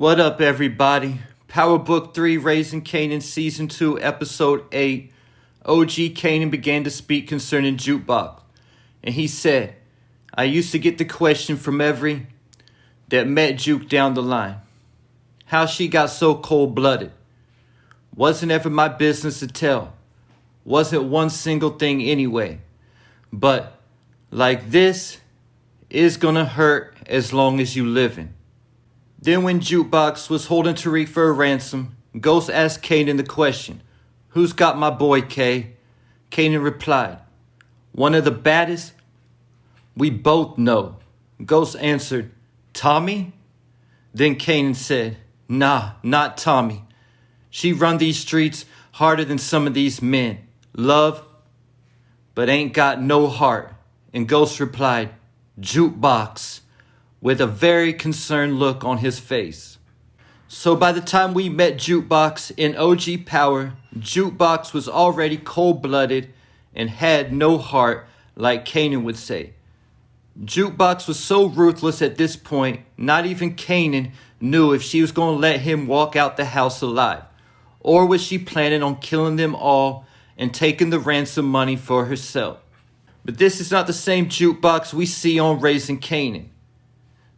What up, everybody? Power Book 3, Raising Kanan, Season 2, Episode 8. OG Kanan began to speak concerning Jukebox, and he said, I used to get the question from every that met Juke down the line. How she got so cold-blooded. Wasn't ever my business to tell. Wasn't one single thing anyway. But, like this, is gonna hurt as long as you livin'. Then when Jukebox was holding Tariq for a ransom, Ghost asked Kanan the question, Who's got my boy, K? Kanan replied, One of the baddest? We both know. Ghost answered, Tommy? Then Kanan said, Nah, not Tommy. She run these streets harder than some of these men. Love, but ain't got no heart. And Ghost replied, Jukebox, with a very concerned look on his face. So by the time we met Jukebox in OG Power, Jukebox was already cold-blooded and had no heart, like Kanan would say. Jukebox was so ruthless at this point, not even Kanan knew if she was going to let him walk out the house alive, or was she planning on killing them all and taking the ransom money for herself. But this is not the same Jukebox we see on Raising Kanan.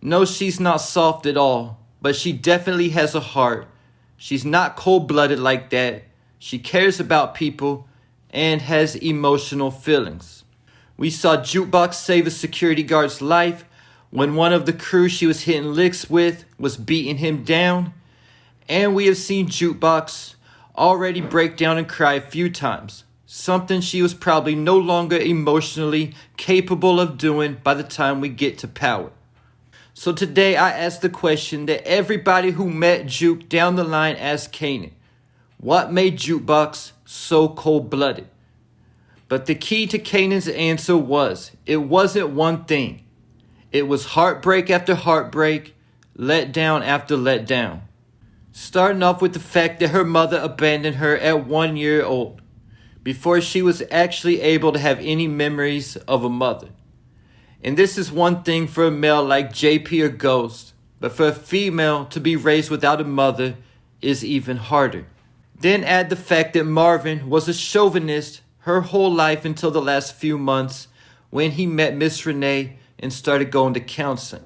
No, she's not soft at all, but she definitely has a heart. She's not cold-blooded like that. She cares about people and has emotional feelings. We saw Jukebox save a security guard's life when one of the crew she was hitting licks with was beating him down. And we have seen Jukebox already break down and cry a few times, something she was probably no longer emotionally capable of doing by the time we get to Power. So today I asked the question that everybody who met Juke down the line asked Kanan. What made Jukebox so cold-blooded? But the key to Kanan's answer was, it wasn't one thing. It was heartbreak after heartbreak, letdown after letdown. Starting off with the fact that her mother abandoned her at 1 year old, before she was actually able to have any memories of a mother. And this is one thing for a male like JP or Ghost, but for a female to be raised without a mother is even harder. Then add the fact that Marvin was a chauvinist her whole life until the last few months when he met Miss Renee and started going to counseling.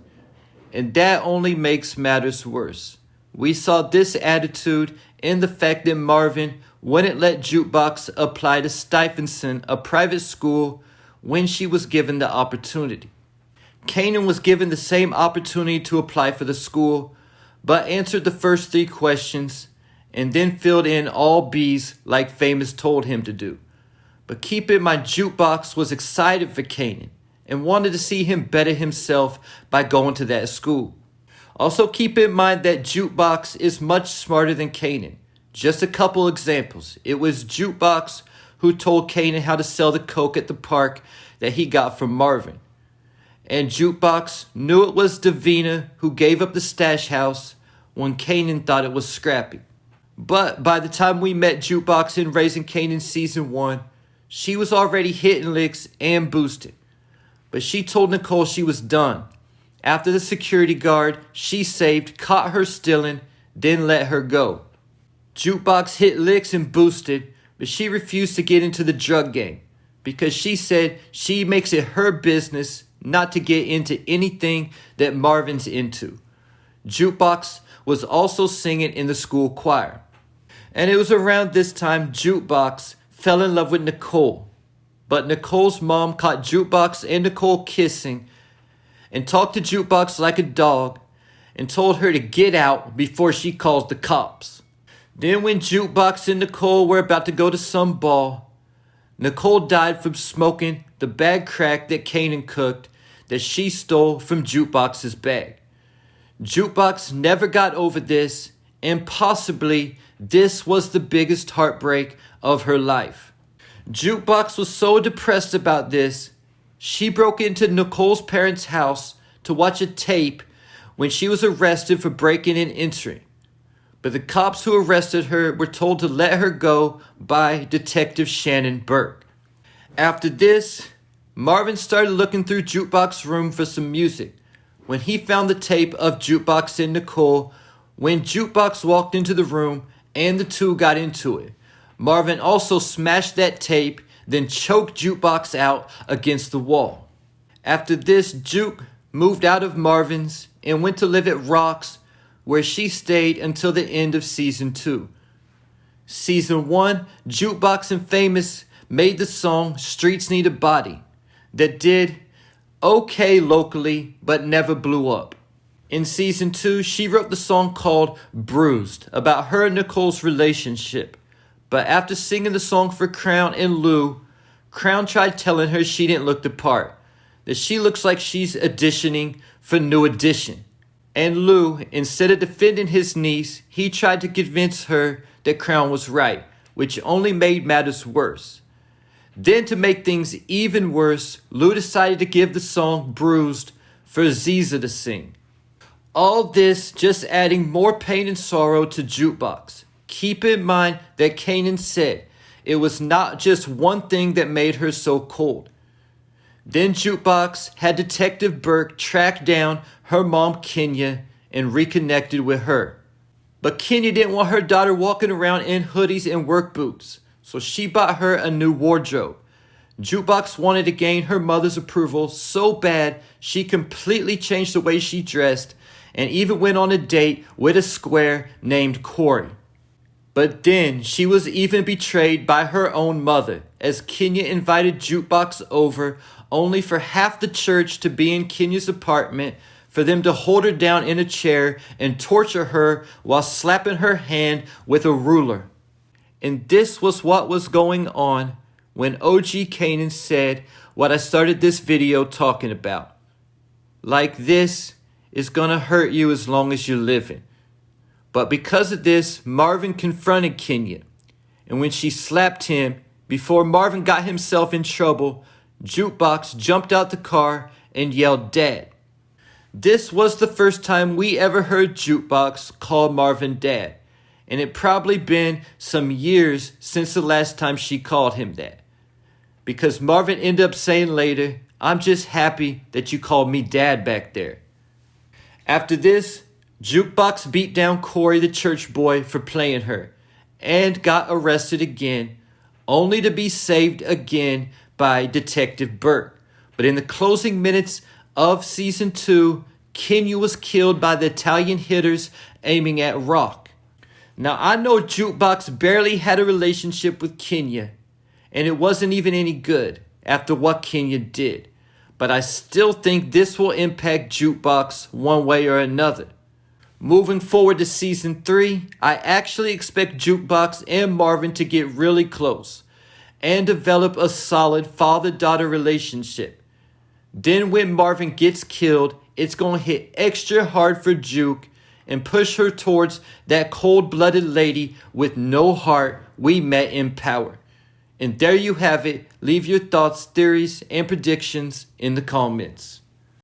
And that only makes matters worse. We saw this attitude in the fact that Marvin wouldn't let Jukebox apply to Stuyvesant, a private school, when she was given the opportunity. Kanan was given the same opportunity to apply for the school, but answered the first 3 questions and then filled in all B's like Famous told him to do. But keep in mind, Jukebox was excited for Kanan and wanted to see him better himself by going to that school. Also keep in mind that Jukebox is much smarter than Kanan. Just a couple examples. It was Jukebox who told Kanan how to sell the coke at the park that he got from Marvin. And Jukebox knew it was Davina who gave up the stash house when Kanan thought it was Scrappy. But by the time we met Jukebox in Raising Kanan Season 1, she was already hitting licks and boosted. But she told Nicole she was done. After the security guard she saved caught her stealing, then let her go. Jukebox hit licks and boosted, but she refused to get into the drug game because she said she makes it her business not to get into anything that Marvin's into. Jukebox was also singing in the school choir. And it was around this time Jukebox fell in love with Nicole. But Nicole's mom caught Jukebox and Nicole kissing and talked to Jukebox like a dog and told her to get out before she calls the cops. Then when Jukebox and Nicole were about to go to some ball, Nicole died from smoking the bag crack that Kanan cooked that she stole from Jukebox's bag. Jukebox never got over this, and possibly this was the biggest heartbreak of her life. Jukebox was so depressed about this, she broke into Nicole's parents' house to watch a tape when she was arrested for breaking and entering. But the cops who arrested her were told to let her go by Detective Shannon Burke. After this, Marvin started looking through Jukebox's room for some music when he found the tape of Jukebox and Nicole when Jukebox walked into the room and the two got into it. Marvin also smashed that tape, then choked Jukebox out against the wall. After this, Juke moved out of Marvin's and went to live at Rock's, where she stayed until the end of Season 2. Season 1, Jukebox and Famous made the song Streets Need a Body that did okay locally but never blew up. In Season 2, she wrote the song called Bruised about her and Nicole's relationship. But after singing the song for Crown and Lou, Crown tried telling her she didn't look the part, that she looks like she's auditioning for New Edition. And Lou, instead of defending his niece, he tried to convince her that Crown was right, which only made matters worse. Then to make things even worse, Lou decided to give the song Bruised for Aziza to sing. All this just adding more pain and sorrow to Jukebox. Keep in mind that Kanan said it was not just one thing that made her so cold. Then Jukebox had Detective Burke track down her mom Kenya and reconnected with her. But Kenya didn't want her daughter walking around in hoodies and work boots, so she bought her a new wardrobe. Jukebox wanted to gain her mother's approval so bad she completely changed the way she dressed and even went on a date with a square named Corey. But then she was even betrayed by her own mother, as Kenya invited Jukebox over only for half the church to be in Kenya's apartment, for them to hold her down in a chair and torture her while slapping her hand with a ruler. And this was what was going on when OG Kanan said what I started this video talking about. Like this is gonna hurt you as long as you're living. But because of this, Marvin confronted Kenya. And when she slapped him, before Marvin got himself in trouble, Jukebox jumped out the car and yelled, "Dad." This was the first time we ever heard Jukebox call Marvin Dad. And it probably been some years since the last time she called him that. Because Marvin ended up saying later, "I'm just happy that you called me Dad back there." After this, Jukebox beat down Corey the church boy for playing her and got arrested again, only to be saved again by Detective Burke. But in the closing minutes of Season 2, Kenya was killed by the Italian hitters aiming at Rock. Now I know Jukebox barely had a relationship with Kenya, and it wasn't even any good after what Kenya did. But I still think this will impact Jukebox one way or another. Moving forward to Season 3, I actually expect Jukebox and Marvin to get really close and develop a solid father-daughter relationship. Then when Marvin gets killed, it's going to hit extra hard for Juke and push her towards that cold-blooded lady with no heart we met in Power. And there you have it. Leave your thoughts, theories, and predictions in the comments.